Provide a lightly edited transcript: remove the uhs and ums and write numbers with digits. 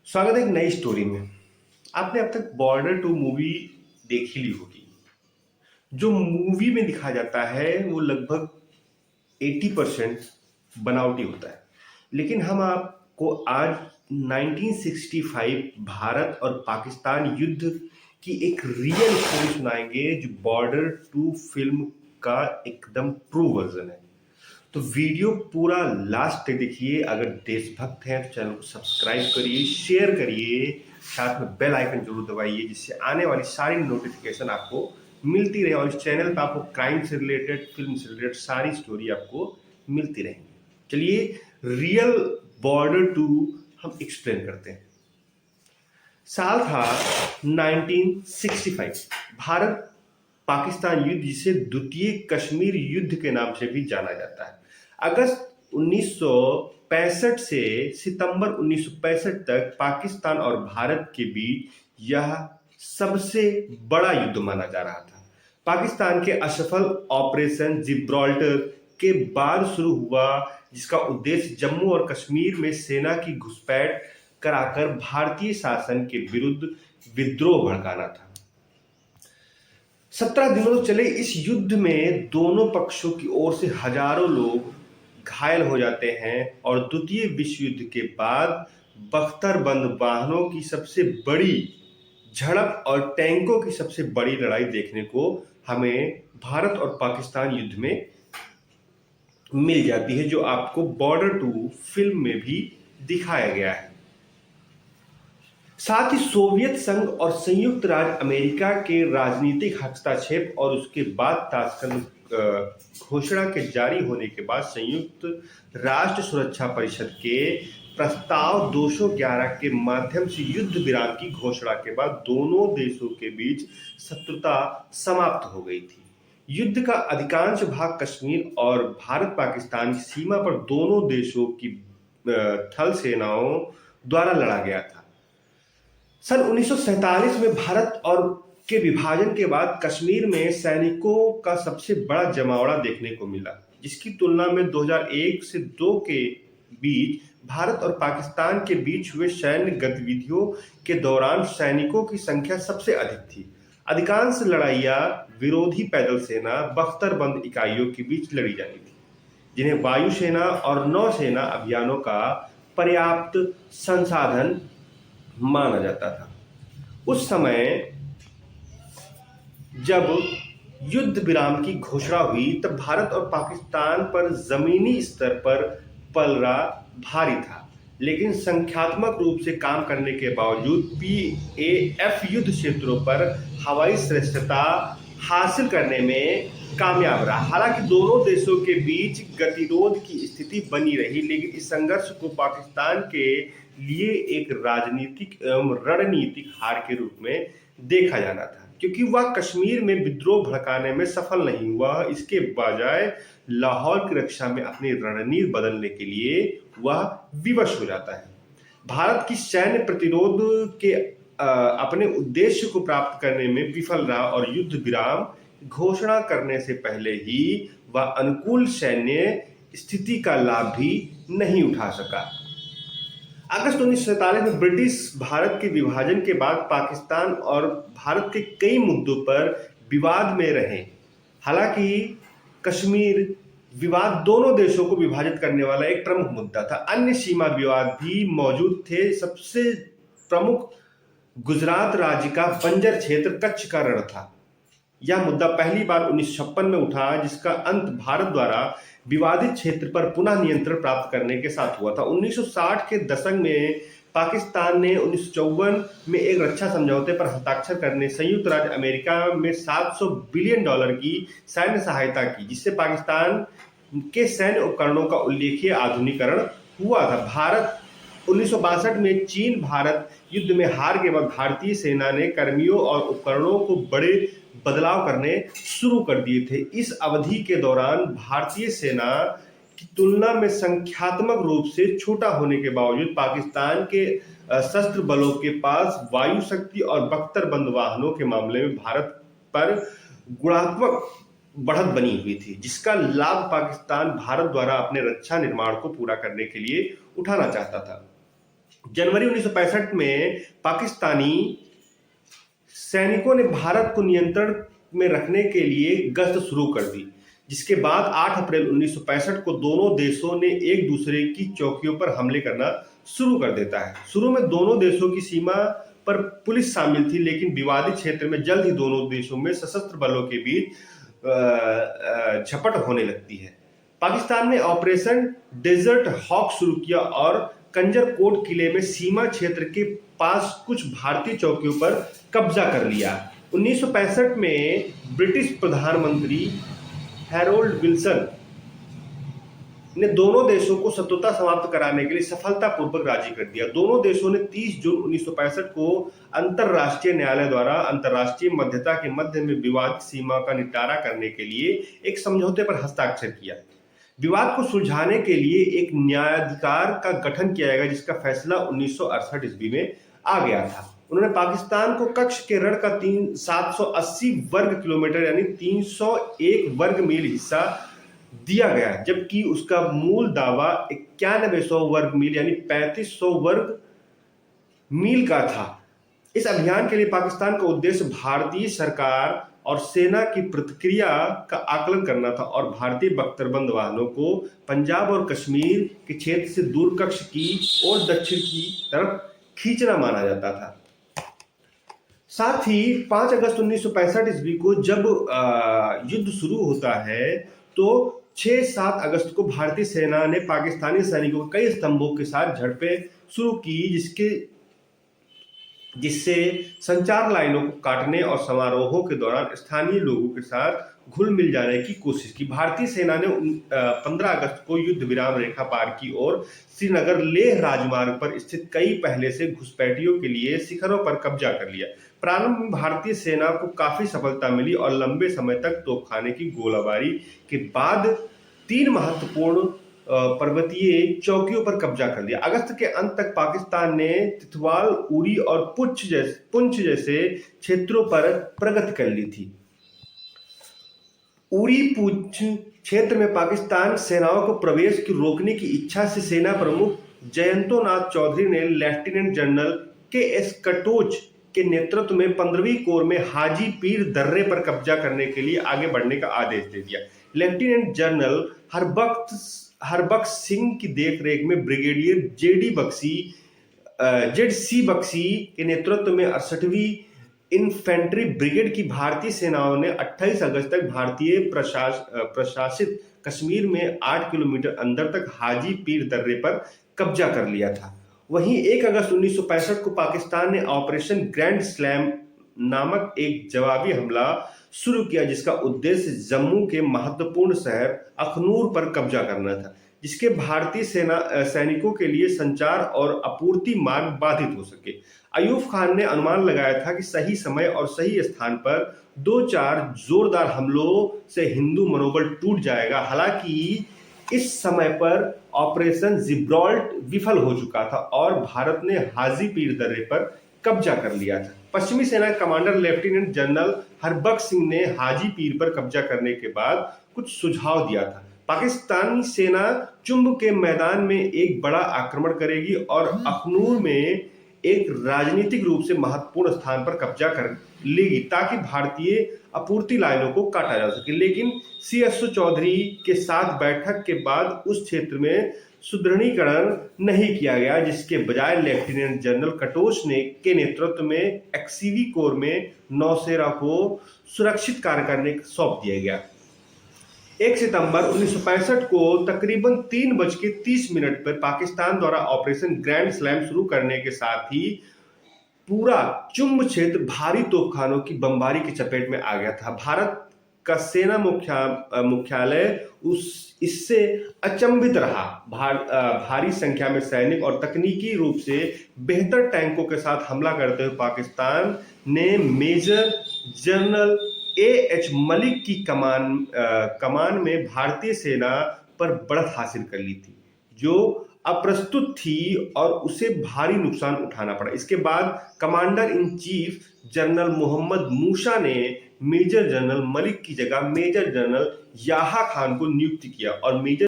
स्वागत है एक नई स्टोरी में। आपने अब तक बॉर्डर टू मूवी देख ही ली होगी। जो मूवी में दिखाया जाता है वो लगभग 80% बनावटी होता है। लेकिन हम आपको आज 1965 भारत और पाकिस्तान युद्ध की एक रियल स्टोरी सुनाएंगे जो बॉर्डर टू फिल्म का एकदम ट्रू वर्जन है। तो वीडियो पूरा लास्ट तक देखिए। अगर देशभक्त हैं तो चैनल को सब्सक्राइब करिए, शेयर करिए, साथ में बेल आइकन जरूर दबाइए जिससे आने वाली सारी नोटिफिकेशन आपको मिलती रहे और इस चैनल पर आपको क्राइम से रिलेटेड, फिल्म से रिलेटेड सारी स्टोरी आपको मिलती रहेंगी। चलिए रियल बॉर्डर टू हम एक्सप्लेन करते हैं। साल था 1965। भारत पाकिस्तान युद्ध, जिसे द्वितीय कश्मीर युद्ध के नाम से भी जाना जाता है, अगस्त 1965 से सितंबर 1965 तक पाकिस्तान और भारत के बीच यह सबसे बड़ा युद्ध माना जा रहा था। पाकिस्तान के असफल ऑपरेशन जिब्राल्टर के बाद शुरू हुआ, जिसका उद्देश्य जम्मू और कश्मीर में सेना की घुसपैठ कराकर भारतीय शासन के विरुद्ध विद्रोह भड़काना था। 17 दिनों तक चले इस युद्ध में दोनों पक्षों की ओर से हजारों लोग घायल हो जाते हैं और द्वितीय विश्व युद्ध के बाद बख्तरबंद वाहनों की सबसे बड़ी झड़प और टैंकों की सबसे बड़ी लड़ाई देखने को हमें भारत और पाकिस्तान युद्ध में मिल जाती है, जो आपको बॉर्डर टू फिल्म में भी दिखाया गया है। साथ ही सोवियत संघ और संयुक्त राज्य अमेरिका के राजनीतिक हस्तक्षेप और उसके बाद ताशकंद घोषणा के जारी होने के बाद संयुक्त राष्ट्र सुरक्षा परिषद के प्रस्ताव 211 के माध्यम से युद्ध विराम की घोषणा के बाद दोनों देशों के बीच शत्रुता समाप्त हो गई थी। युद्ध का अधिकांश भाग कश्मीर और भारत पाकिस्तान की सीमा पर दोनों देशों की थल सेनाओं द्वारा लड़ा गया था। सन 1947 में भारत और के विभाजन के बाद कश्मीर में सैनिकों का सबसे बड़ा जमावड़ा देखने को मिला, जिसकी तुलना में 2001 से 2 के बीच भारत और पाकिस्तान के बीच हुए सैन्य गतिविधियों के दौरान सैनिकों की संख्या सबसे अधिक थी। अधिकांश लड़ाइयाँ विरोधी पैदल सेना बख्तरबंद इकाइयों के बीच लड़ी जाती थी, जिन्हें वायुसेना और नौसेना अभियानों का पर्याप्त संसाधन माना जाता था। उस समय जब युद्ध विराम की घोषणा हुई तब भारत और पाकिस्तान पर जमीनी स्तर पर पलड़ा भारी था, लेकिन संख्यात्मक रूप से काम करने के बावजूद पीएएफ युद्ध क्षेत्रों पर हवाई श्रेष्ठता हासिल करने में कामयाब रहा। हालांकि दोनों देशों के बीच गतिरोध की स्थिति बनी रही, लेकिन इस संघर्ष को पाकिस्तान के लिए एक राजनीतिक एवं रणनीतिक हार के रूप में देखा जाना था, क्योंकि वह कश्मीर में विद्रोह भड़काने में सफल नहीं हुआ। इसके बजाय लाहौर की रक्षा में अपनी रणनीति बदलने के लिए वह विवश हो जाता है। भारत की सैन्य प्रतिरोध के अपने उद्देश्य को प्राप्त करने में विफल रहा और युद्ध विराम घोषणा करने से पहले ही वह अनुकूल सैन्य स्थिति का लाभ भी नहीं उठा सका। अगस्त 1947 में ब्रिटिश भारत के विभाजन के बाद पाकिस्तान और भारत के कई मुद्दों पर विवाद में रहे। हालांकि कश्मीर विवाद दोनों देशों को विभाजित करने वाला एक प्रमुख मुद्दा था। अन्य सीमा विवाद भी मौजूद थे। सबसे प्रमुख गुजरात राज्य का बंजर क्षेत्र कच्छ का रण था। यह मुद्दा पहली बार 1956 में उठा, जिसका अंत भारत द्वारा विवादित क्षेत्र पर पुनः नियंत्रण प्राप्त करने के साथ हुआ था। 1960 के दशक में पाकिस्तान ने 1954 में एक रक्षा समझौते पर हस्ताक्षर करने संयुक्त राज्य अमेरिका में $700 बिलियन की सैन्य सहायता की, जिससे पाकिस्तान के सैन्य उपकरणों का उल्लेखनीय आधुनिकीकरण हुआ था। भारत 1962 में चीन भारत युद्ध में हार के बाद भारतीय सेना ने कर्मियों और उपकरणों को बड़े बदलाव करने शुरू कर दिए थे। इस अवधि के दौरान भारतीय सेना की तुलना में संख्यात्मक रूप से छोटा होने के बावजूद पाकिस्तान के सशस्त्र बलों के पास वायु शक्ति और बख्तरबंद वाहनों के मामले में भारत पर गुणात्मक बढ़त बनी हुई थी, जिसका लाभ पाकिस्तान भारत द्वारा अपने रक्षा निर्माण को पूरा करने के लिए उठाना चाहता था। जनवरी 1965 में पाकिस्तानी सैनिकों ने भारत को नियंत्रण में रखने के लिए गश्त शुरू कर दी, जिसके बाद 8 अप्रैल 1965 को दोनों देशों ने एक दूसरे की चौकियों पर हमले करना शुरू कर देता है। शुरू में दोनों देशों की सीमा पर पुलिस शामिल थी, लेकिन विवादित क्षेत्र में जल्द ही दोनों देशों में सशस्त्र बलों के बीच झपट होने लगती है। पाकिस्तान ने ऑपरेशन डेजर्ट हॉक शुरू किया और कंजरकोट किले में सीमा क्षेत्र के पास कुछ भारतीय चौकियों पर कब्जा कर लिया। 1965 में ब्रिटिश प्रधानमंत्री हैरोल्ड विल्सन ने दोनों देशों को शत्रुता समाप्त कराने के लिए सफलतापूर्वक राजी कर दिया। दोनों देशों ने 30 जून 1965 को अंतर्राष्ट्रीय न्यायालय द्वारा अंतर्राष्ट्रीय मध्यता के मध्य में विवादित सीमा का निपटारा करने के लिए एक समझौते पर हस्ताक्षर किया। विवाद को सुलझाने के लिए एक न्यायाधिकार का गठन किया गया, जिसका फैसला 1968 ईस्वी में आ गया था। उन्होंने पाकिस्तान को कच्छ के रण का 780 वर्ग किलोमीटर यानी 301 वर्ग मील हिस्सा दिया गया, जबकि उसका मूल दावा 9100 वर्ग मील यानी 3500 वर्ग मील का था। इस अभियान के लिए पाकिस्तान का उद्देश्य भारतीय सरकार और सेना की प्रतिक्रिया का आकलन करना था और भारतीय बख्तरबंद वाहनों को पंजाब और कश्मीर के क्षेत्र से दूर कच्छ की और दक्षिण की तरफ खींचना माना जाता था। साथ ही 5 अगस्त 1965 ईस्वी को जब युद्ध शुरू होता है तो 6-7 अगस्त को भारतीय सेना ने पाकिस्तानी सैनिकों को कई स्तंभों के साथ झड़पें शुरू की, जिससे संचार लाइनों को काटने और समारोहों के दौरान स्थानीय लोगों के साथ घुल मिल जाने की कोशिश की। भारतीय सेना ने 15 अगस्त को युद्ध विराम रेखा पार की और श्रीनगर लेह राजमार्ग पर स्थित कई पहले से घुसपैठियों के लिए शिखरों पर कब्जा कर लिया। प्रारंभ में भारतीय सेना को काफी सफलता मिली और लंबे समय तक तोपखाने की गोलाबारी के बाद 3 महत्वपूर्ण पर्वतीय चौकियों पर कब्जा कर लिया। अगस्त के अंत तक पाकिस्तान ने तितवाल, उरी और पुंछ जैसे क्षेत्रों पर प्रगति कर ली थी। उरी पुंछ क्षेत्र में पाकिस्तान सेनाओं को प्रवेश की रोकने की इच्छा से सेना प्रमुख जयंतो नाथ चौधरी ने लेफ्टिनेंट जनरल के.एस. कटोच के नेतृत्व में 15वीं कोर में हाजी पीर दर्रे पर कब्जा करने के लिए आगे बढ़ने का आदेश दे दिया। लेफ्टिनेंट जनरल हरबख्श सिंह की देखरेख में ब्रिगेडियर जेड.सी. बख्शी के नेतृत्व में 68वीं इन्फेंट्री ब्रिगेड की भारतीय सेनाओं ने 28 अगस्त तक भारतीय प्रशासित कश्मीर में 8 किलोमीटर अंदर तक हाजी पीर दर्रे पर कब्जा कर लिया था। वहीं 1 अगस्त 1965 को पाकिस्तान ने ऑपरेशन ग्रैंड स्लैम नामक एक जवाबी हमला शुरू किया, जिसका उद्देश्य जम्मू के महत्वपूर्ण शहर अखनूर पर कब्जा करना था, जिसके भारतीय सैनिकों के लिए संचार और आपूर्ति मार्ग बाधित हो सके। अयूब खान ने अनुमान लगाया था कि सही समय और सही स्थान पर 2-4 जोरदार हमलों से हिंदू मनोबल टूट जाएगा। हालांकि इस समय पर ऑपरेशन जिब्राल्ट विफल हो चुका था और भारत ने हाजी पीर दर्रे पर कब्जा कर लिया था। पश्चिमी सेना commander lieutenant general Harbaksh Singh ने हाजी पीर पर कब्जा करने के बाद कुछ सुझाव दिया था। पाकिस्तानी सेना चुंब के मैदान में एक बड़ा आक्रमण करेगी और अखनूर में एक राजनीतिक रूप से महत्वपूर्ण स्थान पर कब्जा कर लेगी ताकि भारतीय आपूर्ति लाइनों को काटा जा सके। लेकिन सी.एस. चौधरी के साथ बैठक के बाद उस क्षेत्र में सुदृढ़ीकरण नहीं किया गया, जिसके बजाय लेफ्टिनेंट जनरल कटोच के नेतृत्व में एक्सीवी कोर में नौसेना को सुरक्षित कार्य करने सौंप दिया गया। 1 सितंबर 1965 को तकरीबन 3:30 पर पाकिस्तान द्वारा ऑपरेशन ग्रैंड स्लैम शुरू करने के साथ ही पूरा चुंब क्षेत्र भारी तोपखानों की बमबारी की चपेट में आ गया था। भारत का सेना मुख्यालय इससे अचंभित रहा। भारी संख्या में सैनिक और तकनीकी रूप से बेहतर टैंकों के साथ हमला करते हुए पाकिस्तान ने मेजर जनरल A.H. मलिक की कमान में भारतीय सेना पर बढ़त हासिल कर ली थी, जो अप्रस्तुत थी और उसे भारी नुकसान उठाना पड़ा। इसके बाद commander in chief general Mohammad Musa ने मेजर जनरल मलिक की जगह मेजर जनरल याहा खान को नियुक्त किया और मेजर